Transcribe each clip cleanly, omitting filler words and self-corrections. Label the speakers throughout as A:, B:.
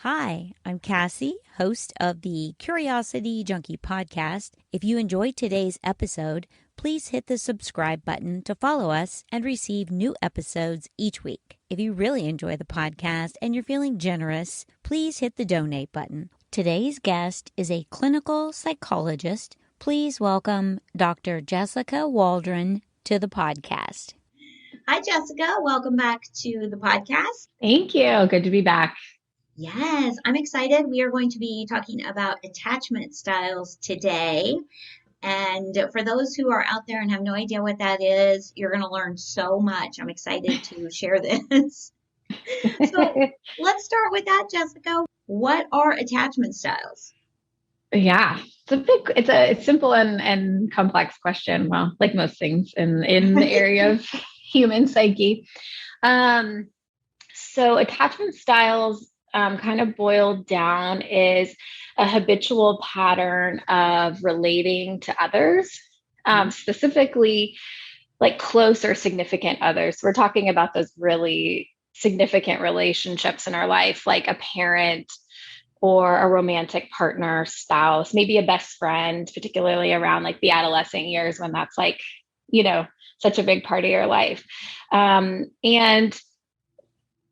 A: Hi, I'm Cassie, host of the Curiosity Junkie podcast. If you enjoyed today's episode, please hit the subscribe button to follow us and receive new episodes each week. If you really enjoy the podcast and you're feeling generous, please hit the donate button. Today's guest is a clinical psychologist. Please welcome Dr. Jessica Waldron to the podcast.
B: Hi, Jessica. Welcome back to the podcast.
C: Thank you. Good to be back.
B: Yes, I'm excited. We are going to be talking about attachment styles today. And for those who are out there and have no idea what that is, you're going to learn so much. I'm excited to share this. So let's start with that, Jessica. What are attachment styles?
C: Yeah, it's a simple and complex question. Well, like most things in the area of human psyche. So attachment styles kind of boiled down is a habitual pattern of relating to others, specifically like close or significant others. We're talking about those really significant relationships in our life, like a parent or a romantic partner, spouse, maybe a best friend, particularly around like the adolescent years when that's like, such a big part of your life. And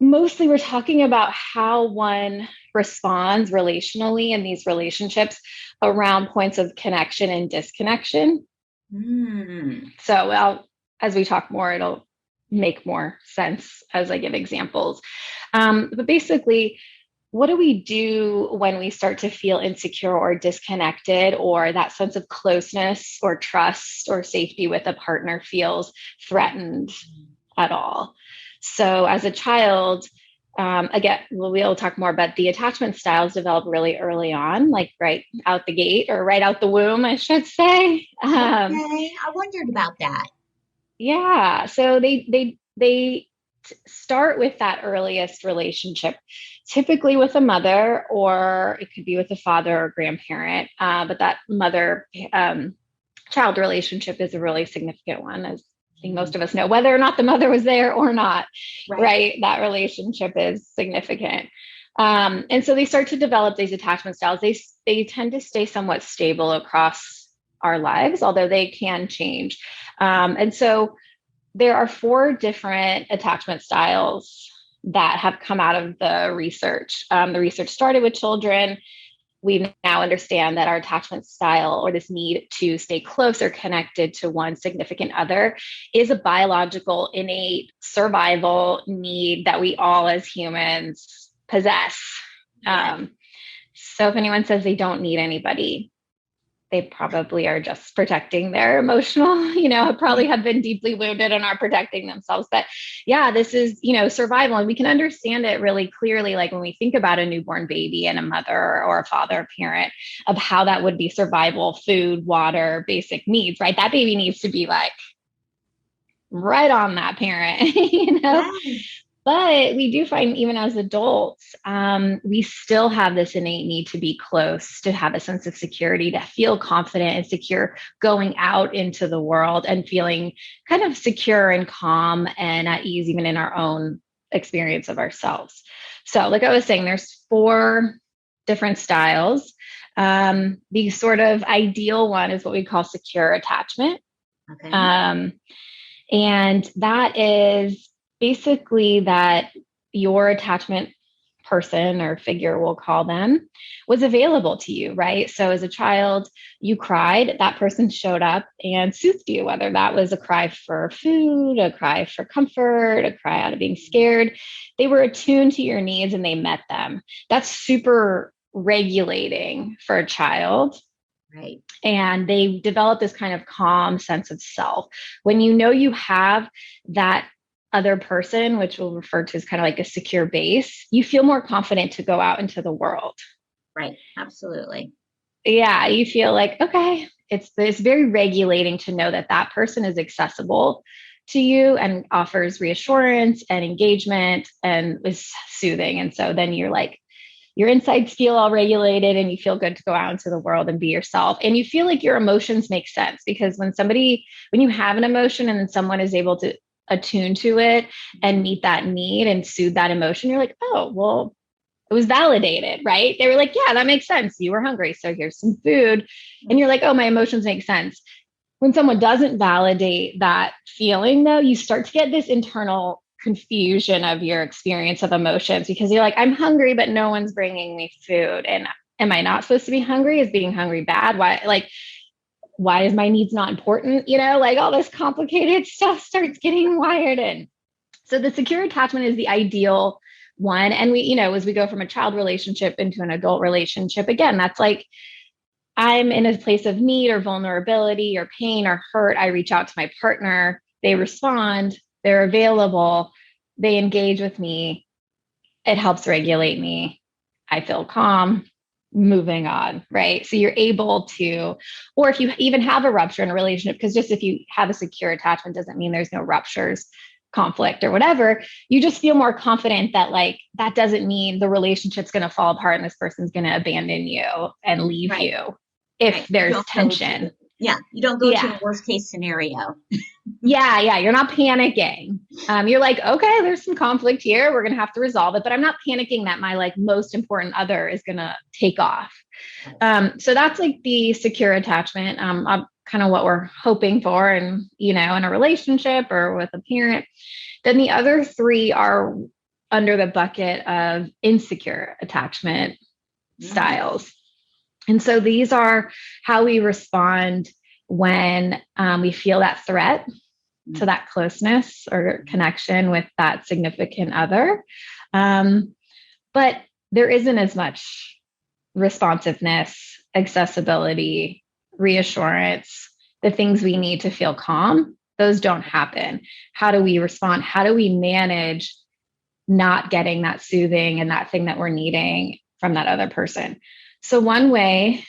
C: mostly we're talking about how one responds relationally in these relationships around points of connection and disconnection. So as we talk more, it'll make more sense as I give examples. But basically, what do we do when we start to feel insecure or disconnected, or that sense of closeness or trust or safety with a partner feels threatened at all? So as a child, again, we'll talk more about the attachment styles develop really early on, like right out the gate or right out the womb, I should say.
B: Okay, I wondered about that.
C: Yeah, so they start with that earliest relationship, typically with a mother, or it could be with a father or grandparent. But that mother-child relationship is a really significant one, as I think most of us know, whether or not the mother was there or not, right? That relationship is significant. And so they start to develop these attachment styles. They tend to stay somewhat stable across our lives, although they can change. And so there are 4 different attachment styles that have come out of the research. The research started with children. We now understand that our attachment style, or this need to stay close or connected to one significant other, is a biological, innate survival need that we all as humans possess. So if anyone says they don't need anybody, they probably are just protecting their emotional, probably have been deeply wounded and are protecting themselves. But yeah, this is, survival. And we can understand it really clearly, like when we think about a newborn baby and a mother or a father or parent, of how that would be survival, food, water, basic needs, right? That baby needs to be like right on that parent, But we do find even as adults, we still have this innate need to be close, to have a sense of security, to feel confident and secure going out into the world and feeling kind of secure and calm and at ease, even in our own experience of ourselves. So like I was saying, there's 4 different styles. The sort of ideal one is what we call secure attachment.
B: Okay.
C: And that is basically that your attachment person or figure, we'll call them, was available to you, right? So as a child, you cried, that person showed up and soothed you, whether that was a cry for food, a cry for comfort, a cry out of being scared. They were attuned to your needs and they met them. That's super regulating for a child.
B: Right.
C: And they develop this kind of calm sense of self. When you have that other person, which we'll refer to as kind of like a secure base, you feel more confident to go out into the world.
B: Right. Absolutely.
C: Yeah. You feel like, okay, it's very regulating to know that that person is accessible to you and offers reassurance and engagement and is soothing. And so then you're like, your insides feel all regulated and you feel good to go out into the world and be yourself. And you feel like your emotions make sense, because when you have an emotion and then someone is able to attune to it and meet that need and soothe that emotion, you're like, oh, well, it was validated, right? They were like, yeah, that makes sense. You were hungry. So here's some food. And you're like, oh, my emotions make sense. When someone doesn't validate that feeling, though, you start to get this internal confusion of your experience of emotions, because you're like, I'm hungry, but no one's bringing me food. And am I not supposed to be hungry? Is being hungry bad? Why is my needs not important? Like all this complicated stuff starts getting wired in. So the secure attachment is the ideal one. And we, as we go from a child relationship into an adult relationship, again, that's like, I'm in a place of need or vulnerability or pain or hurt. I reach out to my partner. They respond. They're available. They engage with me. It helps regulate me. I feel calm. Moving on, right? So you're able to, or if you even have a rupture in a relationship, because just if you have a secure attachment doesn't mean there's no ruptures, conflict, or whatever. You just feel more confident that that doesn't mean the relationship's going to fall apart and this person's going to abandon you and leave you if there's tension.
B: You don't go to the worst case scenario.
C: You're not panicking. You're like, okay, there's some conflict here. We're going to have to resolve it, but I'm not panicking that my most important other is going to take off. So that's like the secure attachment. Kind of what we're hoping for, and in a relationship or with a parent. Then the other three are under the bucket of insecure attachment styles. And so these are how we respond when we feel that threat to that closeness or connection with that significant other. But there isn't as much responsiveness, accessibility, reassurance, the things we need to feel calm. Those don't happen. How do we respond? How do we manage not getting that soothing and that thing that we're needing from that other person? So one way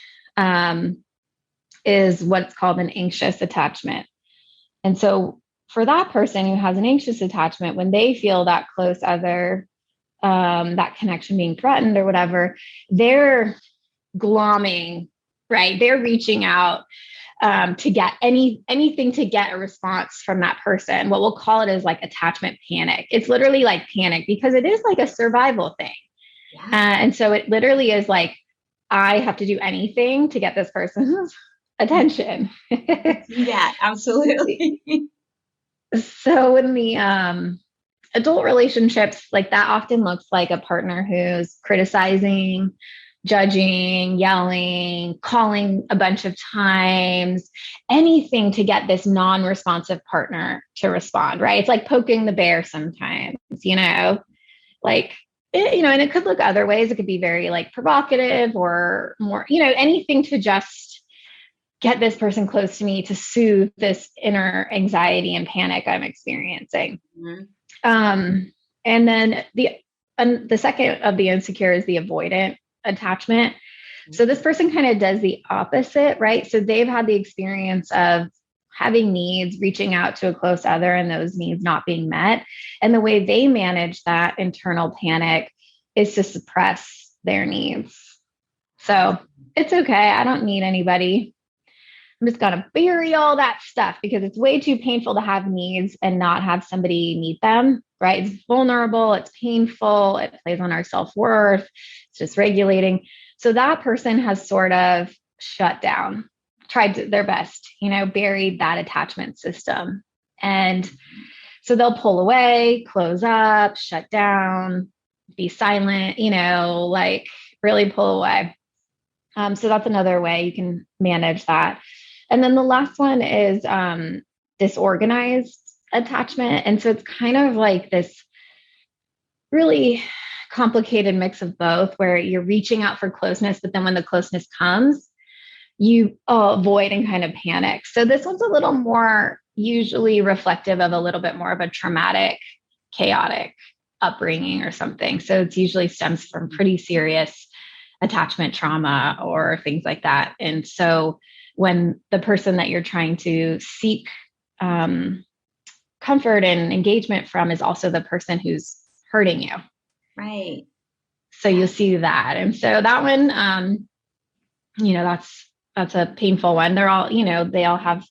C: is what's called an anxious attachment. And so for that person who has an anxious attachment, when they feel that close other, that connection being threatened or whatever, they're glomming, right? They're reaching out to get anything to get a response from that person. What we'll call it is like attachment panic. It's literally like panic because it is like a survival thing. And so it literally is like, I have to do anything to get this person's attention.
B: Yeah, absolutely.
C: So in the adult relationships, like that often looks like a partner who's criticizing, judging, yelling, calling a bunch of times, anything to get this non-responsive partner to respond, right? It's like poking the bear sometimes, like, and it could look other ways. It could be very like provocative or more, anything to just get this person close to me to soothe this inner anxiety and panic I'm experiencing. And then the second of the insecure is the avoidant attachment. So this person kind of does the opposite, right? So they've had the experience of having needs, reaching out to a close other, and those needs not being met. And the way they manage that internal panic is to suppress their needs. So it's okay. I don't need anybody. I'm just going to bury all that stuff because it's way too painful to have needs and not have somebody meet them, right? It's vulnerable. It's painful. It plays on our self-worth. It's just regulating. So that person has sort of shut down, tried their best, buried that attachment system. And so they'll pull away, close up, shut down, be silent, like really pull away. So that's another way you can manage that. And then the last one is disorganized attachment. And so it's kind of like this really complicated mix of both, where you're reaching out for closeness, but then when the closeness comes, you avoid and kind of panic. So this one's a little more usually reflective of a little bit more of a traumatic, chaotic upbringing or something. So it usually stems from pretty serious attachment trauma or things like that. And so when the person that you're trying to seek comfort and engagement from is also the person who's hurting you.
B: Right.
C: So you'll see that. And so that one, that's a painful one. They're all, they all have,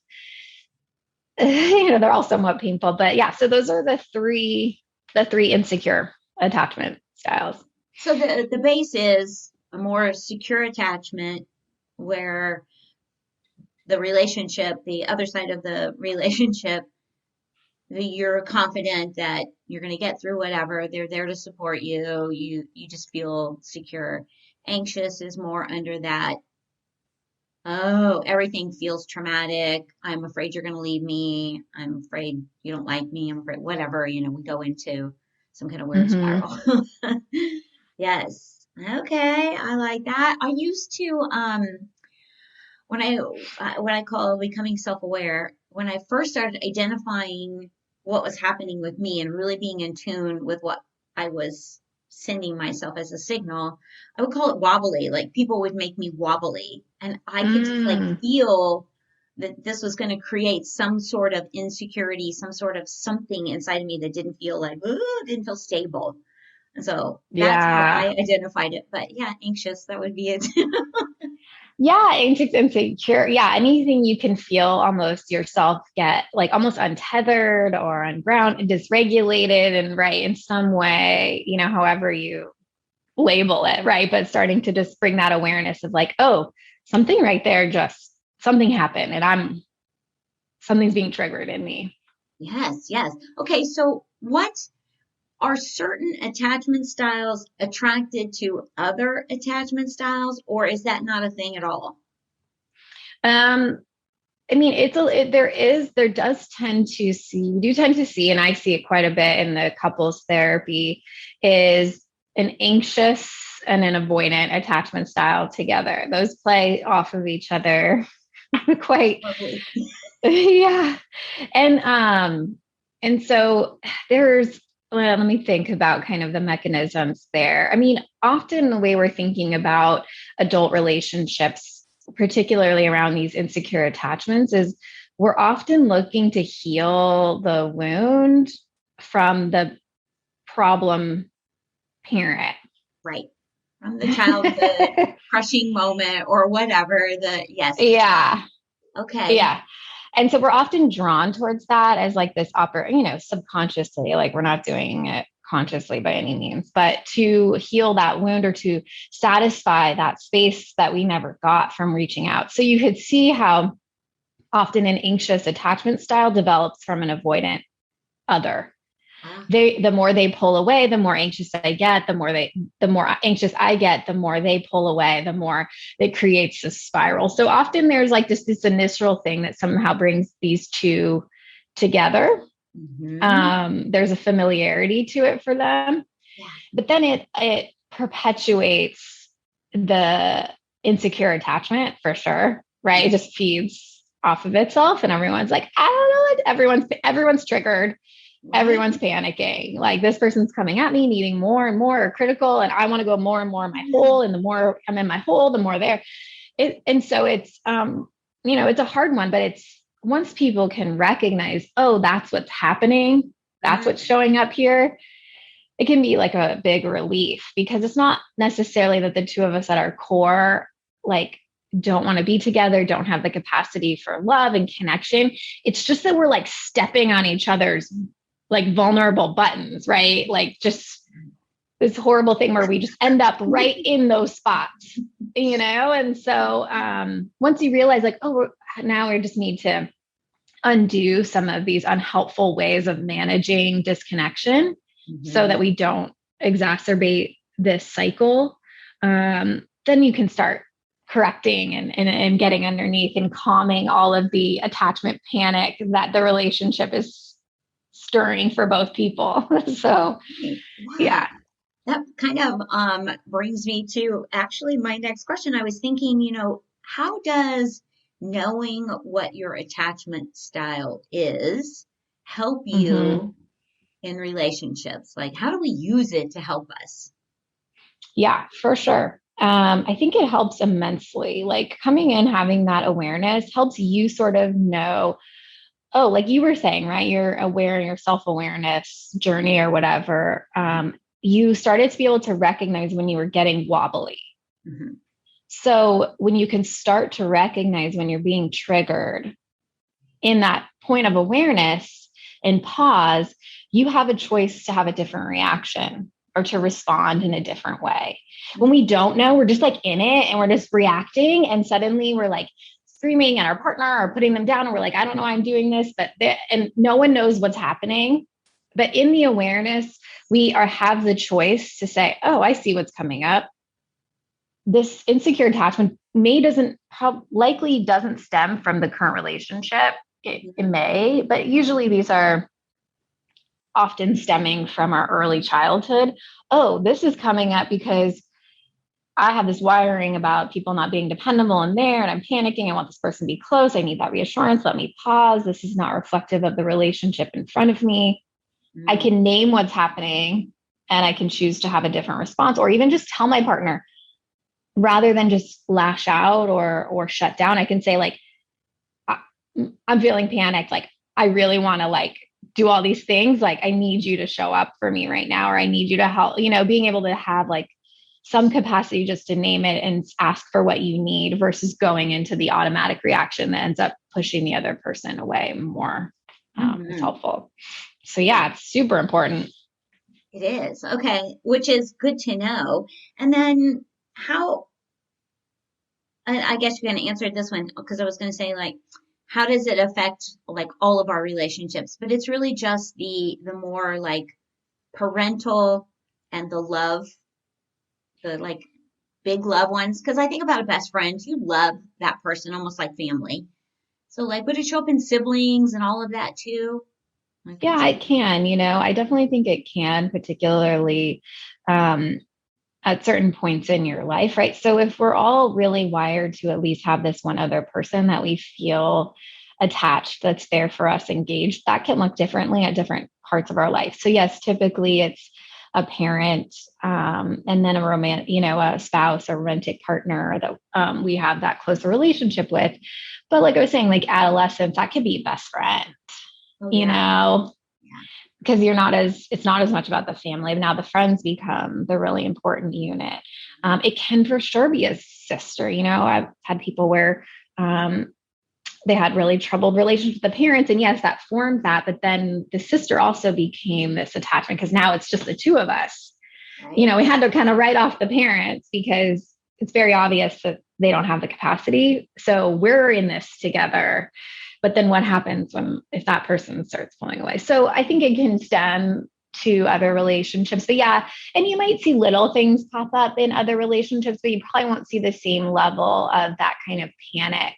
C: they're all somewhat painful, but yeah. So those are the three insecure attachment styles.
B: So the base is a more secure attachment where the other side of the relationship, you're confident that you're going to get through whatever. They're there to support you. You just feel secure. Anxious is more under that. Oh, everything feels traumatic. I'm afraid you're going to leave me. I'm afraid you don't like me. I'm afraid whatever, we go into some kind of weird
C: Mm-hmm.
B: spiral. Yes. Okay, I like that. I used to when I what I call becoming self-aware, when I first started identifying what was happening with me and really being in tune with what I was sending myself as a signal, I would call it wobbly. Like people would make me wobbly, and I could just like
C: Mm.
B: feel that this was going to create some sort of insecurity, some sort of something inside of me that didn't feel like, didn't feel stable. And so that's how
C: Yeah.
B: I identified it. But yeah, anxious, that would be it.
C: Yeah, anxious, insecure. Yeah, anything you can feel almost yourself get like almost untethered or ungrounded, dysregulated, and right in some way, however you label it, right? But starting to just bring that awareness of like, oh, something right there, just something happened, and something's being triggered in me.
B: Yes, yes. Okay, so what are certain attachment styles attracted to other attachment styles, or is that not a thing at all?
C: Um, I mean, there does tend to see, we do tend to see, and I see it quite a bit in the couples therapy, is an anxious and an avoidant attachment style together. Those play off of each other quite,
B: Lovely.
C: yeah. And so let me think about kind of the mechanisms there. I mean, often the way we're thinking about adult relationships, particularly around these insecure attachments, is we're often looking to heal the wound from the problem parent.
B: Right. From the childhood crushing moment or whatever, yes.
C: Yeah.
B: Okay.
C: Yeah. And so we're often drawn towards that as like this subconsciously, like we're not doing it consciously by any means, but to heal that wound or to satisfy that space that we never got from reaching out. So you could see how often an anxious attachment style develops from an avoidant other.
B: Ah,
C: The more they pull away, the more anxious I get, the more anxious I get, the more they pull away, the more it creates this spiral. So often there's like this initial thing that somehow brings these two together. There's a familiarity to it for them,
B: yeah.
C: but then it perpetuates the insecure attachment for sure, right? It just feeds off of itself, and everyone's like, I don't know, everyone's triggered.
B: Right.
C: Everyone's panicking. Like this person's coming at me, needing more and more or critical, and I want to go more and more in my hole. And the more I'm in my hole, the more there. And so it's it's a hard one, but it's once people can recognize, oh, that's what's happening, that's what's showing up here, it can be like a big relief because it's not necessarily that the two of us at our core like don't want to be together, don't have the capacity for love and connection. It's just that we're like stepping on each other's like vulnerable buttons, right? Like just this horrible thing where we just end up right in those spots, And so once you realize like, oh, now we just need to undo some of these unhelpful ways of managing disconnection so that we don't exacerbate this cycle, then you can start correcting and getting underneath and calming all of the attachment panic that the relationship is stirring for both people. So,
B: Wow.
C: yeah.
B: That kind of brings me to actually my next question. I was thinking, how does knowing what your attachment style is help you in relationships? Like, how do we use it to help us?
C: Yeah, for sure. I think it helps immensely. Like coming in, having that awareness helps you sort of know, oh, like you were saying, right? You're aware, your self-awareness journey or whatever. You started to be able to recognize when you were getting wobbly. So when you can start to recognize when you're being triggered in that point of awareness and pause, you have a choice to have a different reaction. or to respond in a different way. When we don't know, we're just like in it and we're just reacting. And suddenly we're like screaming at our partner or putting them down. And we're like, I don't know why I'm doing this, and no one knows what's happening. But in the awareness, we have the choice to say, oh, I see what's coming up. This insecure attachment likely doesn't stem from the current relationship. It may, but usually these are often stemming from our early childhood. Oh, this is coming up because I have this wiring about people not being dependable in there, and I'm panicking. I want this person to be close. I need that reassurance. Let me pause. This is not reflective of the relationship in front of me. I can name what's happening and I can choose to have a different response, or even just tell my partner rather than just lash out or shut down. I can say, like, I'm feeling panicked. Like, I really want to like do all these things. Like, I need you to show up for me right now, or I need you to help, being able to have like some capacity just to name it and ask for what you need versus going into the automatic reaction that ends up pushing the other person away more. It's helpful. So yeah, it's super important.
B: It is. Okay. Which is good to know. And then I guess you're going to answer this one because I was going to say, like, how does it affect like all of our relationships? But it's really just the more like parental and the love, the like big loved ones. Because I think about a best friend, you love that person almost like family. So like, would it show up in siblings and all of that too?
C: Yeah, it can. I definitely think it can, particularly at certain points in your life, right? So if we're all really wired to at least have this one other person that we feel attached, that's there for us, engaged, that can look differently at different parts of our life. So yes, typically it's a parent, and then a spouse or romantic partner that we have that close relationship with. But like I was saying, like adolescence, that could be best friend, because it's not as much about the family. But now the friends become the really important unit. It can for sure be a sister. I've had people where they had really troubled relationships with the parents, and yes, that formed that. But then the sister also became this attachment because now it's just the two of us. Right. We had to kind of write off the parents because it's very obvious that they don't have the capacity. So we're in this together. But then what happens if that person starts pulling away? So I think it can stem to other relationships. But yeah, and you might see little things pop up in other relationships, but you probably won't see the same level of that kind of panic.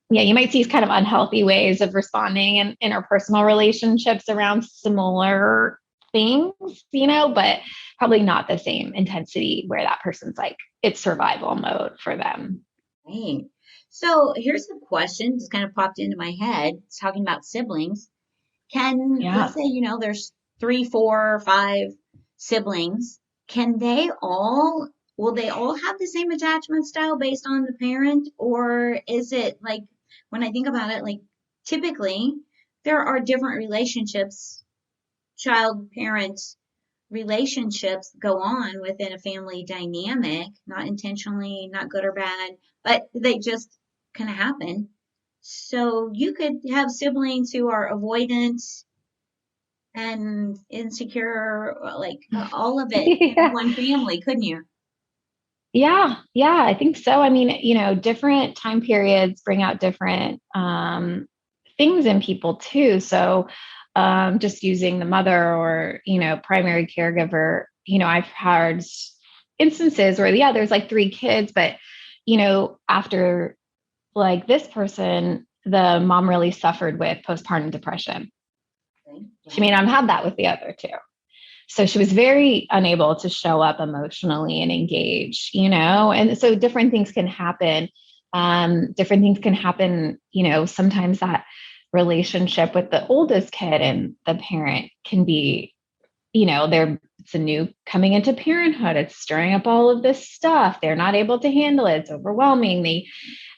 C: You might see kind of unhealthy ways of responding in interpersonal relationships around similar things, but probably not the same intensity where that person's like, it's survival mode for them.
B: Right. So here's the question just kind of popped into my head. It's talking about siblings. Let's say, there's 3, 4, 5 siblings. Will they all have the same attachment style based on the parent? Or is it like, when I think about it, like typically there are different relationships, child-parent relationships go on within a family dynamic, not intentionally, not good or bad, but they just kind of happen. So you could have siblings who are avoidant and insecure, like all of it in one family, couldn't you?
C: Yeah, I think so. I mean, different time periods bring out different things in people too. So just using the mother or, primary caregiver, I've had instances where, there's like 3 kids, but, after like this person, the mom really suffered with postpartum depression. Okay. She may not have had that with the other 2. So she was very unable to show up emotionally and engage, and so different things can happen. Sometimes that relationship with the oldest kid and the parent can be, it's a new coming into parenthood. It's stirring up all of this stuff. They're not able to handle it. It's overwhelming.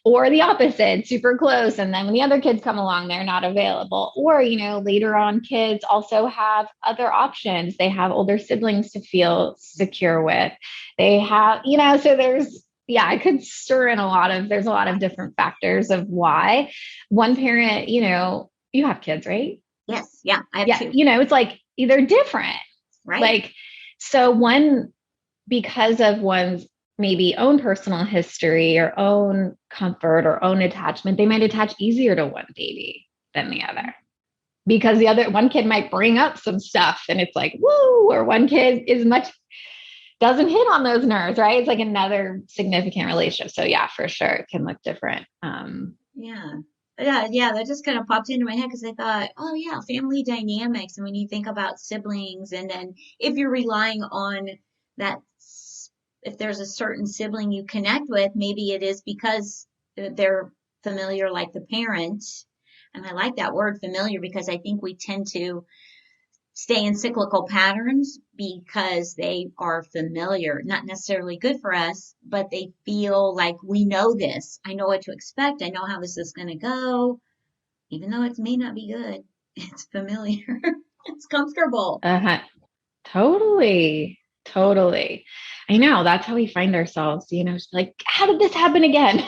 C: Or the opposite, super close. And then when the other kids come along, they're not available. Or, later on, kids also have other options. They have older siblings to feel secure with. They have, so I could stir in there's a lot of different factors of why one parent, you have kids, right?
B: Yes. Yeah. I have 2.
C: It's like they're different.
B: Right.
C: Like, so because of one's maybe own personal history or own comfort or own attachment, they might attach easier to one baby than the other. Because one kid might bring up some stuff and it's like, woo, or one kid doesn't hit on those nerves, right? It's like another significant relationship. So yeah, for sure, it can look different.
B: Yeah. Yeah, that just kind of popped into my head because I thought, oh yeah, family dynamics. And when you think about siblings, and then if you're relying on that, if there's a certain sibling you connect with, maybe it is because they're familiar like the parent. And I like that word familiar because I think we tend to stay in cyclical patterns because they are familiar, not necessarily good for us, but they feel like we know this. I know what to expect. I know how this is going to go, even though it may not be good. It's familiar. It's comfortable.
C: Totally. Totally. I know that's how we find ourselves, like, how did this happen again?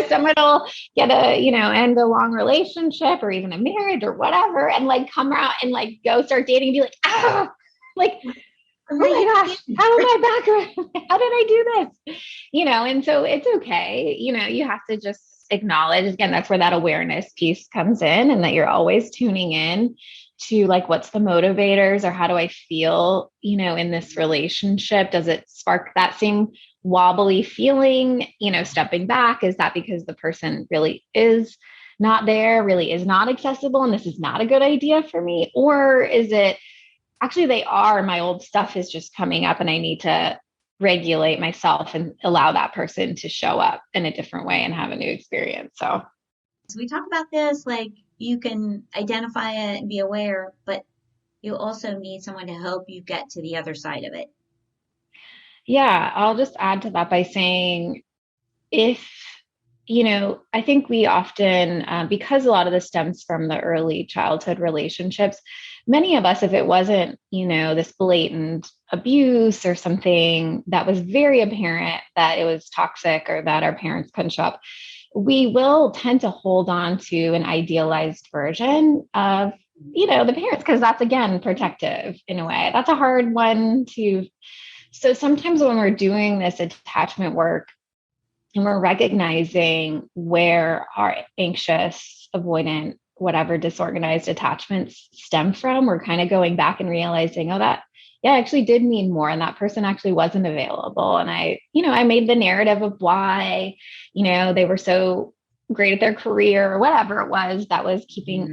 C: Someone will end a long relationship or even a marriage or whatever, and like come out and like go start dating and be like, like, oh my gosh, how am I back? How did I do this? And so it's okay. You have to just acknowledge, again, that's where that awareness piece comes in, and that you're always tuning in to like, what's the motivators, or how do I feel, in this relationship? Does it spark that same wobbly feeling, stepping back? Is that because the person really is not there, really is not accessible, and this is not a good idea for me? Or is it actually they are, my old stuff is just coming up and I need to regulate myself and allow that person to show up in a different way and have a new experience? So
B: we talk about this, like you can identify it and be aware, but you also need someone to help you get to the other side of it.
C: Yeah, I'll just add to that by saying, if, I think we often, because a lot of this stems from the early childhood relationships, many of us, if it wasn't, this blatant abuse or something that was very apparent that it was toxic or that our parents couldn't show up, we will tend to hold on to an idealized version of, the parents, because that's, again, protective in a way. That's a hard one to. So sometimes when we're doing this attachment work and we're recognizing where our anxious, avoidant, whatever disorganized attachments stem from, we're kind of going back and realizing, oh, that, yeah, actually did mean more. And that person actually wasn't available. And I made the narrative of why, they were so great at their career or whatever it was that was keeping,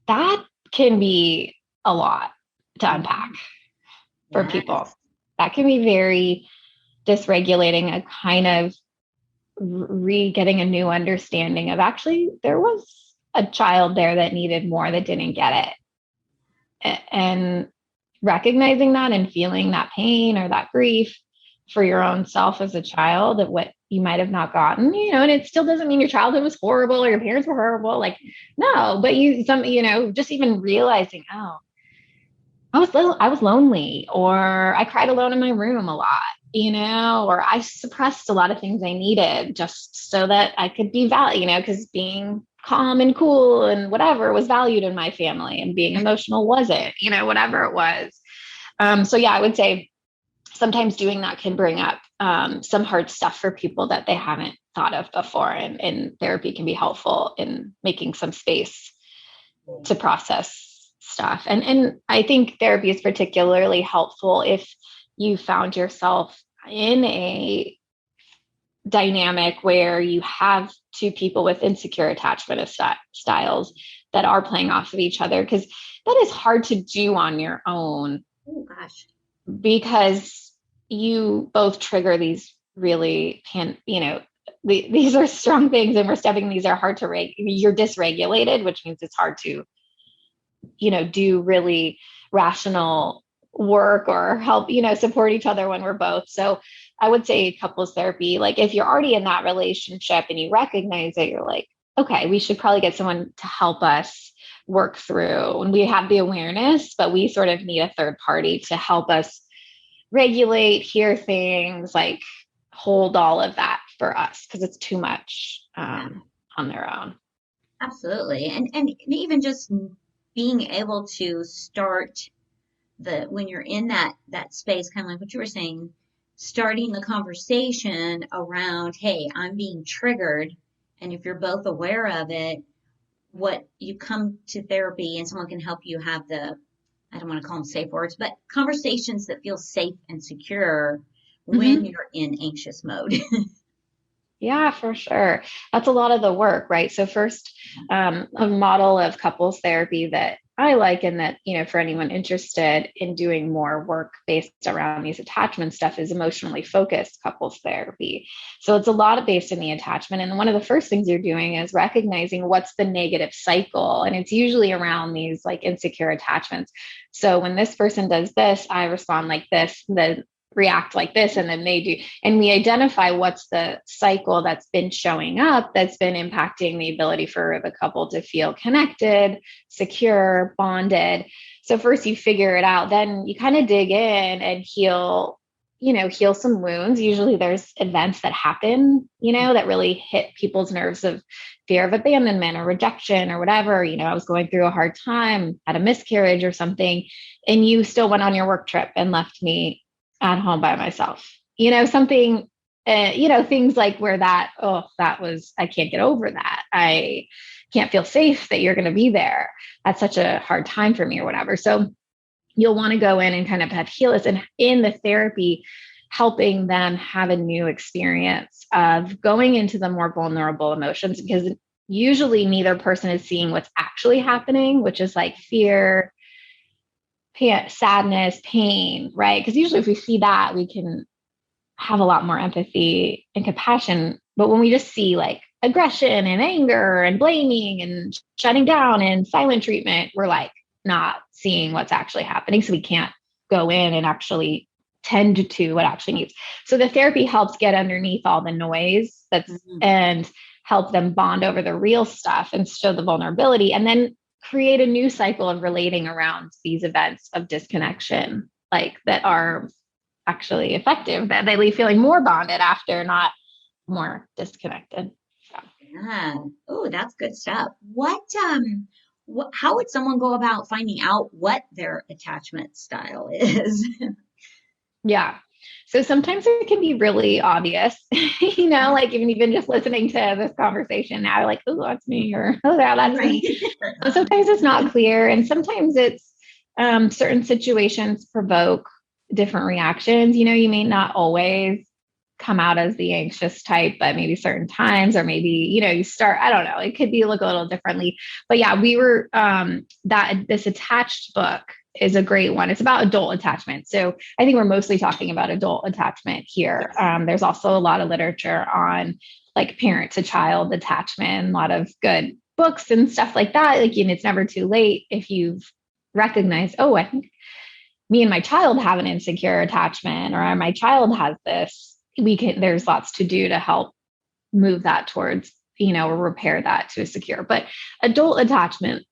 C: that can be a lot to unpack for people. That can be very dysregulating, a kind of getting a new understanding of, actually, there was a child there that needed more, that didn't get it. And recognizing that and feeling that pain or that grief for your own self as a child of what you might have not gotten, and it still doesn't mean your childhood was horrible or your parents were horrible. Like, no, but just even realizing, oh, I was lonely, or I cried alone in my room a lot, or I suppressed a lot of things I needed just so that I could be valued, because being calm and cool and whatever was valued in my family, and being emotional wasn't, whatever it was. So yeah, I would say sometimes doing that can bring up some hard stuff for people that they haven't thought of before, and therapy can be helpful in making some space to process stuff. And I think therapy is particularly helpful if you found yourself in a dynamic where you have two people with insecure attachment styles that are playing off of each other, because that is hard to do on your own.
B: Oh gosh.
C: Because you both trigger these really these are strong things, and we're stepping, these are hard to you're dysregulated, which means it's hard to do really rational work or help, support each other when we're both. So I would say couples therapy, like if you're already in that relationship and you recognize it, you're like, okay, we should probably get someone to help us work through. And we have the awareness, but we sort of need a third party to help us regulate, hear things, like hold all of that for us, because it's too much on their own.
B: Absolutely. And even just being able to start when you're in that space, kind of like what you were saying, starting the conversation around, hey, I'm being triggered, and if you're both aware of it, what you come to therapy and someone can help you have I don't want to call them safe words, but conversations that feel safe and secure when you're in anxious mode.
C: Yeah, for sure. That's a lot of the work, right? So first, a model of couples therapy that I like, and that, for anyone interested in doing more work based around these attachment stuff, is emotionally focused couples therapy. So it's a lot of based in the attachment. And one of the first things you're doing is recognizing what's the negative cycle. And it's usually around these like insecure attachments. So when this person does this, I respond like this, then react like this, and then they do, and we identify what's the cycle that's been showing up that's been impacting the ability for the couple to feel connected, secure, bonded. So first you figure it out, then you kind of dig in and heal some wounds. Usually there's events that happen, that really hit people's nerves, of fear of abandonment or rejection or whatever. I was going through a hard time, had a miscarriage or something, and you still went on your work trip and left me at home by myself, something, things like where that was, I can't get over that. I can't feel safe that you're going to be there. That's such a hard time for me or whatever. So you'll want to go in and kind of have heal this, and in the therapy, helping them have a new experience of going into the more vulnerable emotions, because usually neither person is seeing what's actually happening, which is like fear, sadness, pain, right? Because usually if we see that, we can have a lot more empathy and compassion. But when we just see like aggression and anger and blaming and shutting down and silent treatment, we're like not seeing what's actually happening. So we can't go in and actually tend to what actually needs. So the therapy helps get underneath all the noise and help them bond over the real stuff and show the vulnerability, and then create a new cycle of relating around these events of disconnection, like that are actually effective, that they leave feeling more bonded after, not more disconnected. So.
B: Yeah. Oh, that's good stuff. How would someone go about finding out what their attachment style is?
C: Yeah. So sometimes it can be really obvious, like even just listening to this conversation now, like, oh, that's me, or oh, that's me. So sometimes it's not clear. And sometimes it's certain situations provoke different reactions. You may not always come out as the anxious type, but maybe certain times, or maybe, you start, I don't know, it could be look a little differently. But yeah, we were this attached book is a great one. It's about adult attachment. So I think we're mostly talking about adult attachment here. There's also a lot of literature on like parent to child attachment, a lot of good books and stuff like that. Like, it's never too late if you've recognized, oh, I think me and my child have an insecure attachment, or my child has this. There's lots to do to help move that towards, or repair that to a secure. But adult attachment,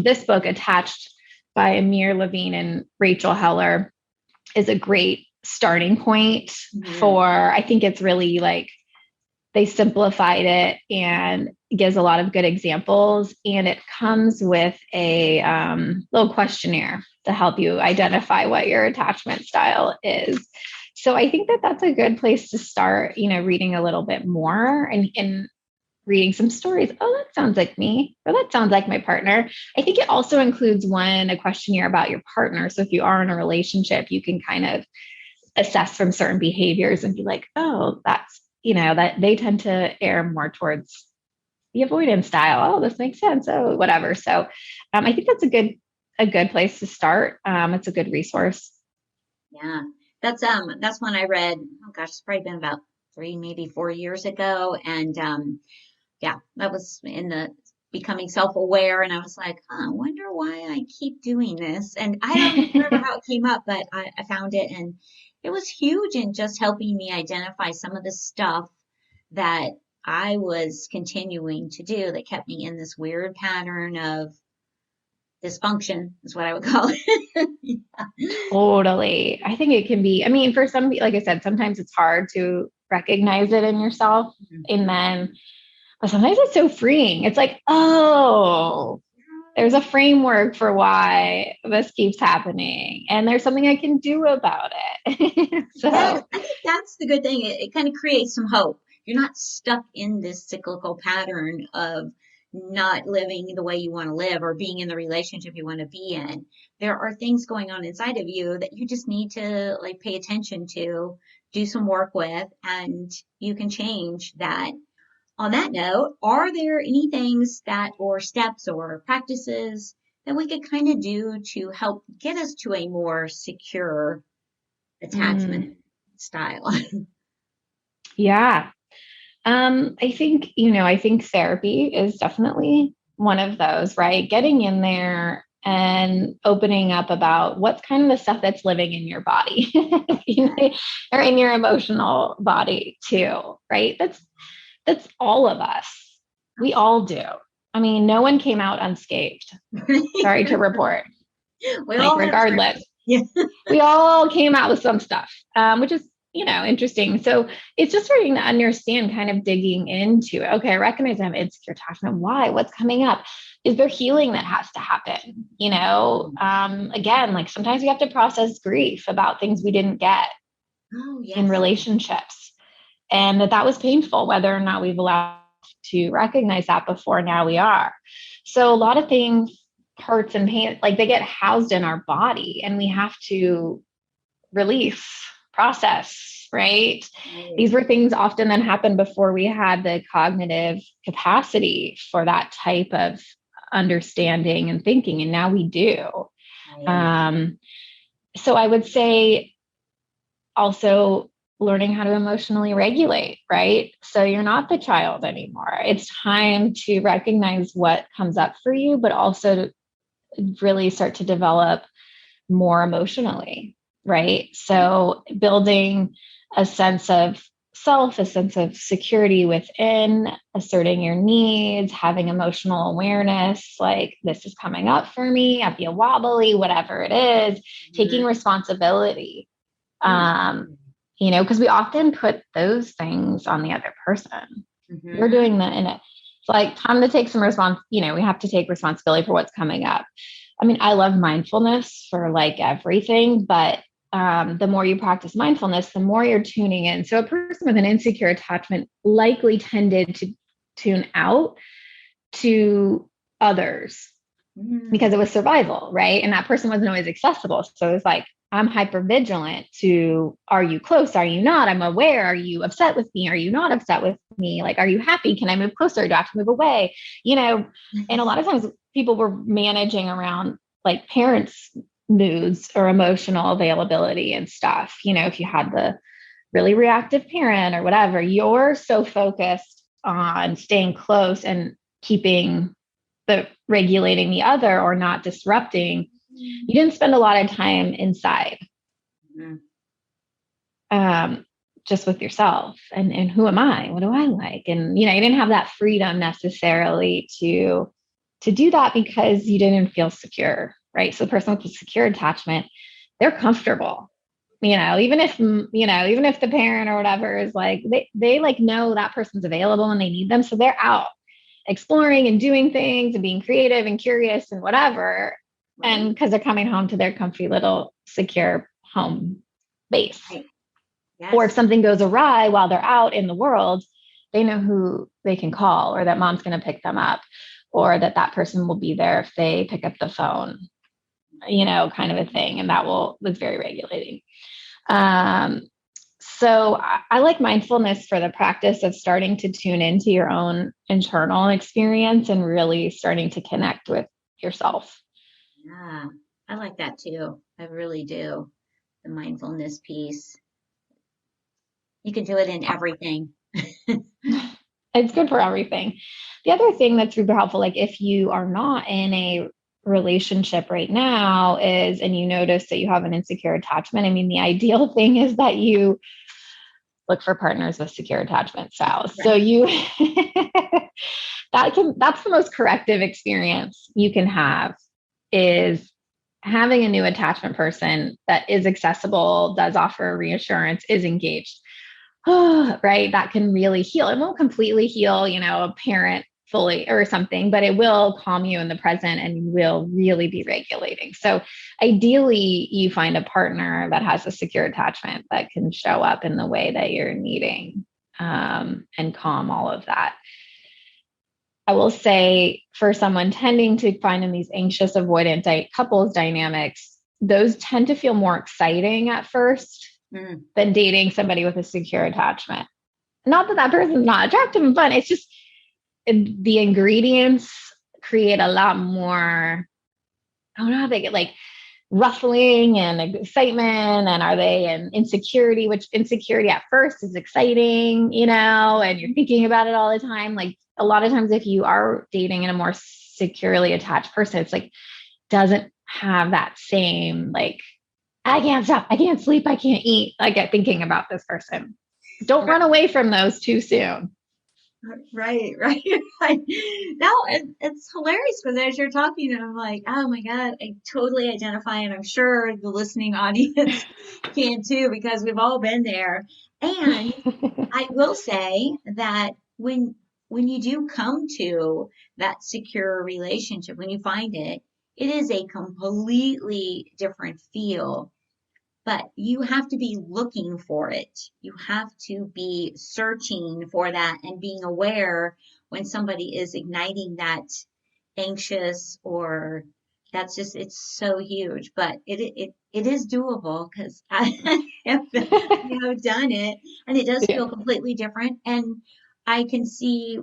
C: this book, Attached, by Amir Levine and Rachel Heller, is a great starting point for, I think it's really like, they simplified it and gives a lot of good examples. And it comes with a little questionnaire to help you identify what your attachment style is. So I think that that's a good place to start, reading a little bit more and reading some stories. Oh, that sounds like me, or that sounds like my partner. I think it also includes a questionnaire about your partner. So if you are in a relationship, you can kind of assess from certain behaviors and be like, oh, that's, that they tend to err more towards the avoidance style. Oh, this makes sense. Oh, whatever. So I think that's a good place to start. It's a good resource.
B: Yeah, that's one I read. Oh gosh, it's probably been about 3, maybe 4 years ago. And yeah, that was in the becoming self-aware. And I was like, I wonder why I keep doing this. And I don't remember how it came up, but I found it, and it was huge in just helping me identify some of the stuff that I was continuing to do that kept me in this weird pattern of dysfunction, is what I would call it. Yeah.
C: Totally. I think it can be, for some, like I said, sometimes it's hard to recognize it in yourself. And then, but sometimes it's so freeing. It's like, oh, There's a framework for why this keeps happening, and there's something I can do about it. So
B: I think that's the good thing. It kind of creates some hope. You're not stuck in this cyclical pattern of not living the way you want to live or being in the relationship you want to be in. There are things going on inside of you that you just need to like pay attention to, do some work with, and you can change that. On that note, are there any things that, or steps or practices that we could kind of do to help get us to a more secure attachment style?
C: Yeah. I think therapy is definitely one of those, right? Getting in there and opening up about what's kind of the stuff that's living in your body or in your emotional body too, right? That's all of us. We all do. I mean, no one came out unscathed. Sorry to report. Regardless, we all came out with some stuff, which is, interesting. So it's just starting to understand, kind of digging into, okay, I recognize I have insecure attachment. Why? What's coming up? Is there healing that has to happen? Again, like sometimes we have to process grief about things we didn't get in relationships, and that was painful, whether or not we've allowed to recognize that before. Now we are. So a lot of things, hurts and pain, like they get housed in our body, and we have to release, process, right? These were things often that happened before we had the cognitive capacity for that type of understanding and thinking, and now we do. So I would say also learning how to emotionally regulate, right? So you're not the child anymore. It's time to recognize what comes up for you, but also to really start to develop more emotionally, right? So building a sense of self, a sense of security within, asserting your needs, having emotional awareness, like this is coming up for me, I feel wobbly, whatever it is, taking responsibility. Because we often put those things on the other person. You're doing that, and it's like time to take some we have to take responsibility for what's coming up. I mean, I love mindfulness for like everything, but the more you practice mindfulness, the more you're tuning in. So a person with an insecure attachment likely tended to tune out to others because it was survival, right? And that person wasn't always accessible. So it's like, I'm hyper vigilant to, are you close? Are you not? I'm aware. Are you upset with me? Are you not upset with me? Like, are you happy? Can I move closer? Do I have to move away? And a lot of times people were managing around like parents' moods or emotional availability and stuff. If you had the really reactive parent or whatever, you're so focused on staying close and regulating the other or not disrupting. You didn't spend a lot of time inside, just with yourself and who am I? What do I like? And, you didn't have that freedom necessarily to do that because you didn't feel secure, right? So the person with the secure attachment, they're comfortable, even if the parent or whatever is like, they like know that person's available and they need them. So they're out exploring and doing things and being creative and curious and whatever. And because they're coming home to their comfy little secure home base. Yes. Or if something goes awry while they're out in the world, they know who they can call, or that mom's going to pick them up, or that person will be there if they pick up the phone, kind of a thing. And that was very regulating. So I like mindfulness for the practice of starting to tune into your own internal experience and really starting to connect with yourself.
B: Yeah, I like that too. I really do. The mindfulness piece. You can do it in everything.
C: It's good for everything. The other thing that's super helpful, like if you are not in a relationship right now and you notice that you have an insecure attachment, I mean, the ideal thing is that you look for partners with secure attachment styles. Right. So that's the most corrective experience you can have, is having a new attachment person that is accessible, does offer reassurance, is engaged. Right. That can really heal. It won't completely heal, a parent fully or something, but it will calm you in the present and you will really be regulating. So ideally, you find a partner that has a secure attachment that can show up in the way that you're needing, and calm all of that. I will say for someone tending to find in these anxious avoidant couples dynamics, those tend to feel more exciting at first than dating somebody with a secure attachment. Not that that person's not attractive and fun. It's just the ingredients create a lot more, I don't know how they get like ruffling and excitement, and are they in insecurity, which insecurity at first is exciting, and you're thinking about it all the time. Like a lot of times if you are dating in a more securely attached person, it's like doesn't have that same like, I can't stop, I can't sleep, I can't eat, I get thinking about this person. Don't run away from those too soon.
B: Right. Now it's hilarious because as you're talking, I'm like, oh my God, I totally identify, and I'm sure the listening audience can too, because we've all been there. And I will say that when you do come to that secure relationship, when you find it, it is a completely different feel. But you have to be looking for it. You have to be searching for that and being aware when somebody is igniting that anxious, or that's just, it's so huge. But it is doable because I have done it, and it does feel completely different. And I can see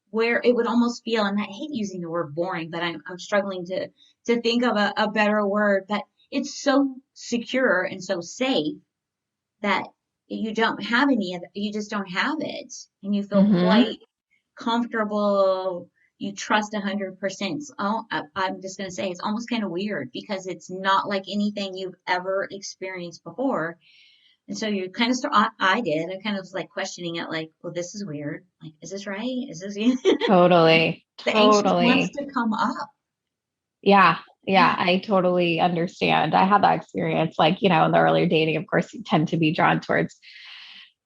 B: where it would almost feel, and I hate using the word boring, but I'm struggling to think of a better word, but it's so secure and so safe that you don't have you just don't have it, and you feel quite comfortable. You trust 100%. I'm just going to say it's almost kind of weird because it's not like anything you've ever experienced before. And so you kind of I kind of was like questioning it, like, well, this is weird. Like, is this right? Is this
C: Totally.
B: the anxious wants to come up?
C: Yeah, I totally understand. I had that experience, like, in the earlier dating, of course, you tend to be drawn towards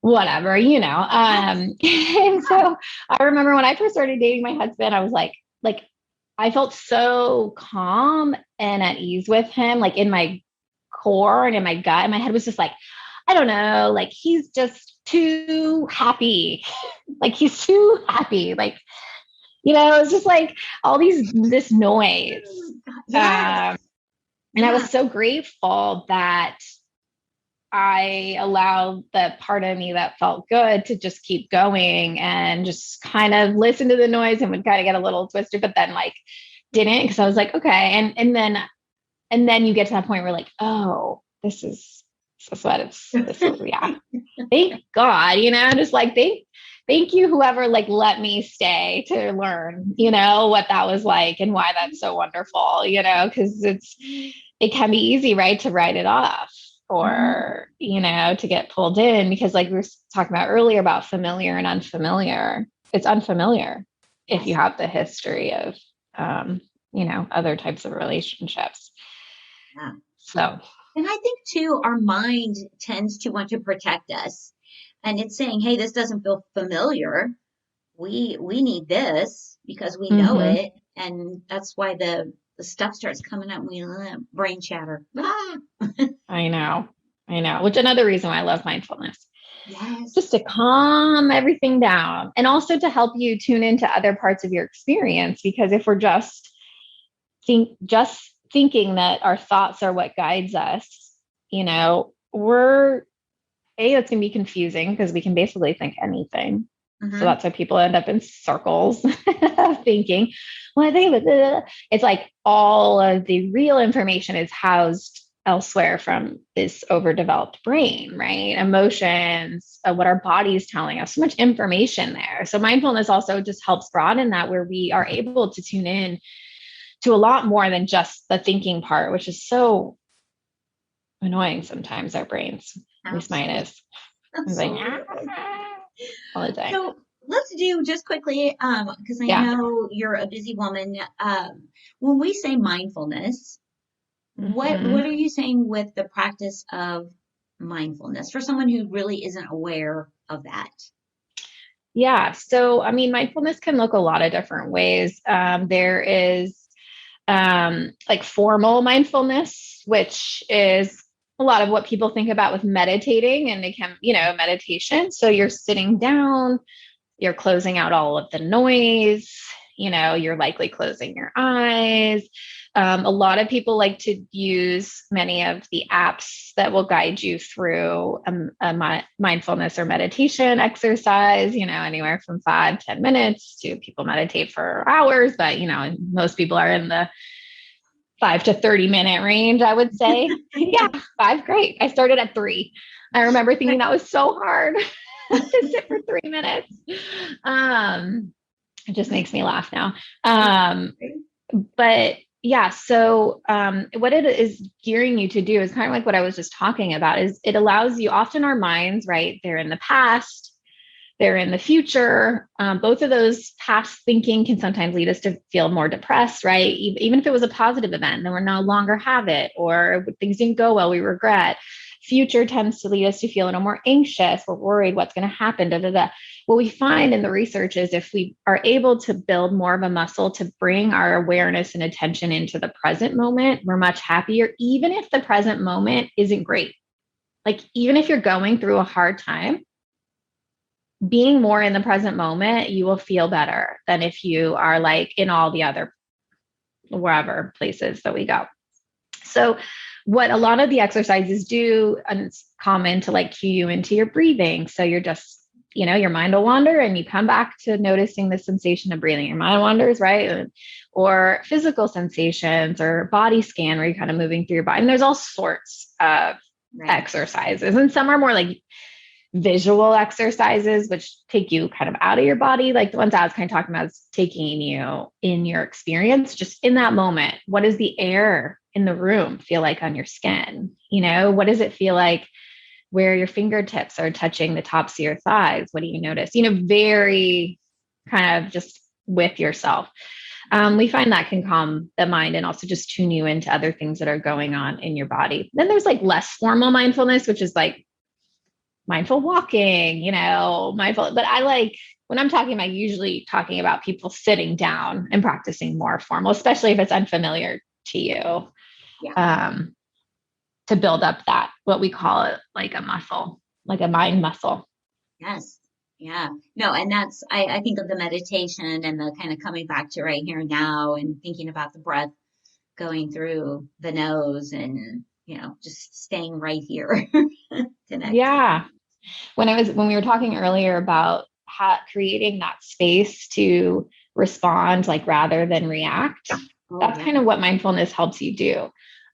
C: whatever. And so I remember when I first started dating my husband, I was like, I felt so calm and at ease with him, like in my core and in my gut. And my head was just like, I don't know, like he's just too happy. Like he's too happy. Like, it's just like all this noise.
B: Yes.
C: And I was so grateful that I allowed the part of me that felt good to just keep going and just kind of listen to the noise, and would kind of get a little twisted, but then like didn't, because I was like, okay. And then you get to that point where like, oh, this is what this is. Yeah. Thank God, just like, thank you, whoever like let me stay to learn, what that was like and why that's so wonderful, because it can be easy, right, to write it off, or, to get pulled in, because like we were talking about earlier about familiar and unfamiliar. It's unfamiliar if you have the history of, other types of relationships.
B: Yeah.
C: So.
B: And I think too, our mind tends to want to protect us. And it's saying, hey, this doesn't feel familiar. We need this because we know it. And that's why the stuff starts coming up, and we brain chatter.
C: I know. Which another reason why I love mindfulness.
B: Yes.
C: Just to calm everything down, and also to help you tune into other parts of your experience. Because if we're just thinking that our thoughts are what guides us, it's going to be confusing because we can basically think anything. So that's why people end up in circles thinking, well, I think it's like all of the real information is housed elsewhere from this overdeveloped brain, right? Emotions, what our body is telling us, so much information there. So mindfulness also just helps broaden that, where we are able to tune in to a lot more than just the thinking part, which is so annoying sometimes, our brains. At least mine is. Like, all the time.
B: So let's do just quickly, because I know you're a busy woman. When we say mindfulness, what are you saying with the practice of mindfulness for someone who really isn't aware of that?
C: Yeah. So, I mean, mindfulness can look a lot of different ways. There is like formal mindfulness, which is a lot of what people think about with meditating, and it can, meditation. So you're sitting down, you're closing out all of the noise, you're likely closing your eyes. A lot of people like to use many of the apps that will guide you through a mindfulness or meditation exercise, anywhere from 5-10 minutes to people meditate for hours, but, most people are in the 5 to 30 minute range, I would say. Yeah, 5, great. I started at 3. I remember thinking that was so hard to sit for 3 minutes. It just makes me laugh now. But yeah, so what it is gearing you to do is kind of like what I was just talking about, is it allows you, often our minds, right, they're in the past, they're in the future. Both of those past thinking can sometimes lead us to feel more depressed, right? Even if it was a positive event, then we're no longer have it, or things didn't go well, we regret. Future tends to lead us to feel a little more anxious. We're worried what's going to happen. What we find in the research is if we are able to build more of a muscle to bring our awareness and attention into the present moment, we're much happier, even if the present moment isn't great. Like, even if you're going through a hard time, being more in the present moment, you will feel better than if you are like in all the other wherever places that we go. So what a lot of the exercises do, and it's common to like cue you into your breathing. So you're just, your mind will wander and you come back to noticing the sensation of breathing. Your mind wanders, right? Or physical sensations or body scan where you're kind of moving through your body. And there's all sorts of exercises. And some are more like visual exercises, which take you kind of out of your body. Like the ones I was kind of talking about is taking you in your experience, just in that moment. What does the air in the room feel like on your skin? What does it feel like where your fingertips are touching the tops of your thighs? What do you notice? Very kind of just with yourself. We find that can calm the mind and also just tune you into other things that are going on in your body. Then there's like less formal mindfulness, which is like mindful walking, mindful. But I like, when I'm talking about, usually talking about people sitting down and practicing more formal, especially if it's unfamiliar to you, to build up that, what we call it, like a muscle, like a mind muscle.
B: Yes. Yeah. No, and that's, I think of the meditation and the kind of coming back to right here now and thinking about the breath going through the nose and, just staying right here.
C: Yeah. When we were talking earlier about creating that space to respond, like rather than react, that's kind of what mindfulness helps you do.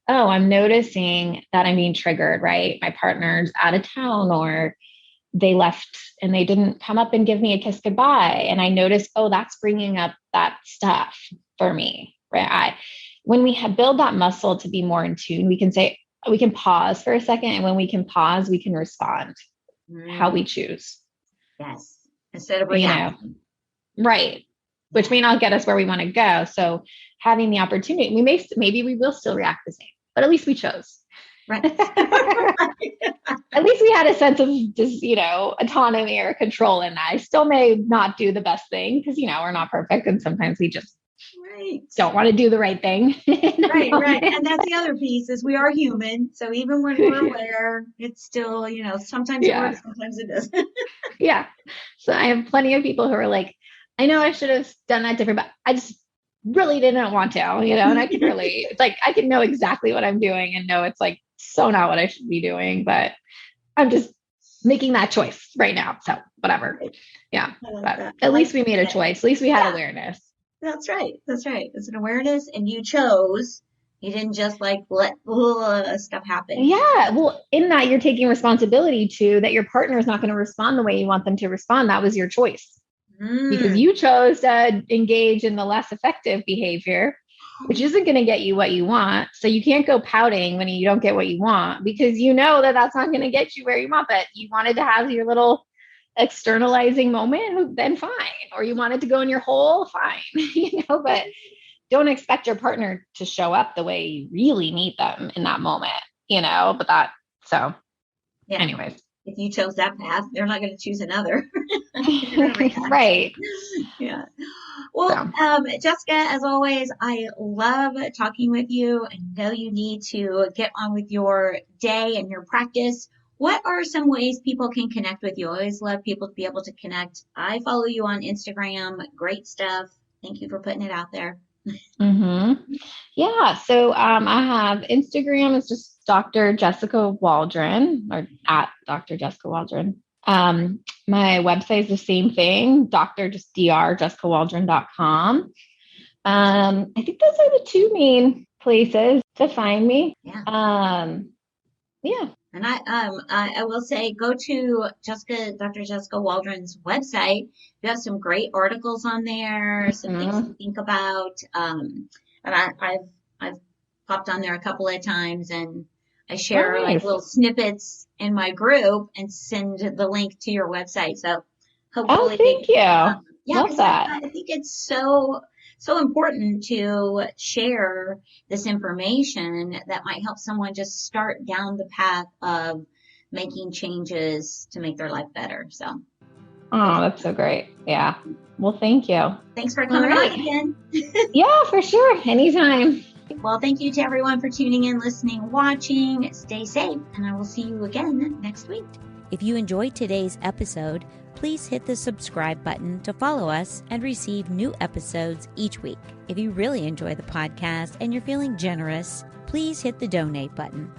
C: Oh, I'm noticing that I'm being triggered, right? My partner's out of town, or they left and they didn't come up and give me a kiss goodbye. And I notice, oh, that's bringing up that stuff for me, right? When we build that muscle to be more in tune, we can pause for a second. And when we can pause, we can respond how we choose.
B: Yes. Instead of reacting.
C: Right. Which may not get us where we want to go. So having the opportunity, maybe we will still react the same, but at least we chose.
B: Right.
C: At least we had a sense of just, autonomy or control in that. I still may not do the best thing because, we're not perfect. And sometimes we just don't want to do the right thing.
B: Right. And that's the other piece, is we are human. So even when we're aware, it's still, sometimes it works, sometimes it doesn't.
C: Yeah. So I have plenty of people who are like, I know I should have done that different, but I just really didn't want to, and I can relate. It's like, I can know exactly what I'm doing and know it's like so not what I should be doing, but I'm just making that choice right now. So whatever. Yeah. But at least we made a choice. At least we had awareness.
B: That's right. It's an awareness, and you chose. You didn't just like let stuff happen.
C: Yeah. Well, in that, you're taking responsibility to that your partner is not going to respond the way you want them to respond. That was your choice. Because you chose to engage in the less effective behavior, which isn't going to get you what you want. So you can't go pouting when you don't get what you want, because that that's not going to get you where you want. But you wanted to have your little externalizing moment, then fine. Or you wanted to go in your hole, fine. But don't expect your partner to show up the way you really need them in that moment, anyways.
B: if you chose that path, they're not going to choose another.
C: Right.
B: Yeah. Well, Jessica, as always, I love talking with you. I know you need to get on with your day and your practice. What are some ways people can connect with you? I always love people to be able to connect. I follow you on Instagram. Great stuff. Thank you for putting it out there.
C: Yeah. So I have Instagram. It's just Dr. Jessica Waldron, or at Dr. Jessica Waldron. My website is the same thing, jessicawaldron.com. I think those are the two main places to find me.
B: Yeah.
C: Yeah.
B: And I will say, go to Dr. Jessica Waldron's website. You have some great articles on there, some things to think about. And I've popped on there a couple of times, and I share like little snippets in my group and send the link to your website. So hopefully,
C: thank you. Love that.
B: I think it's so important to share this information that might help someone just start down the path of making changes to make their life better. So.
C: Oh, that's so great. Yeah. Well, thank you.
B: Thanks for coming on again.
C: Yeah, for sure. Anytime.
B: Well, thank you to everyone for tuning in, listening, watching. Stay safe, and I will see you again next week.
A: If you enjoyed today's episode, please hit the subscribe button to follow us and receive new episodes each week. If you really enjoy the podcast and you're feeling generous, please hit the donate button.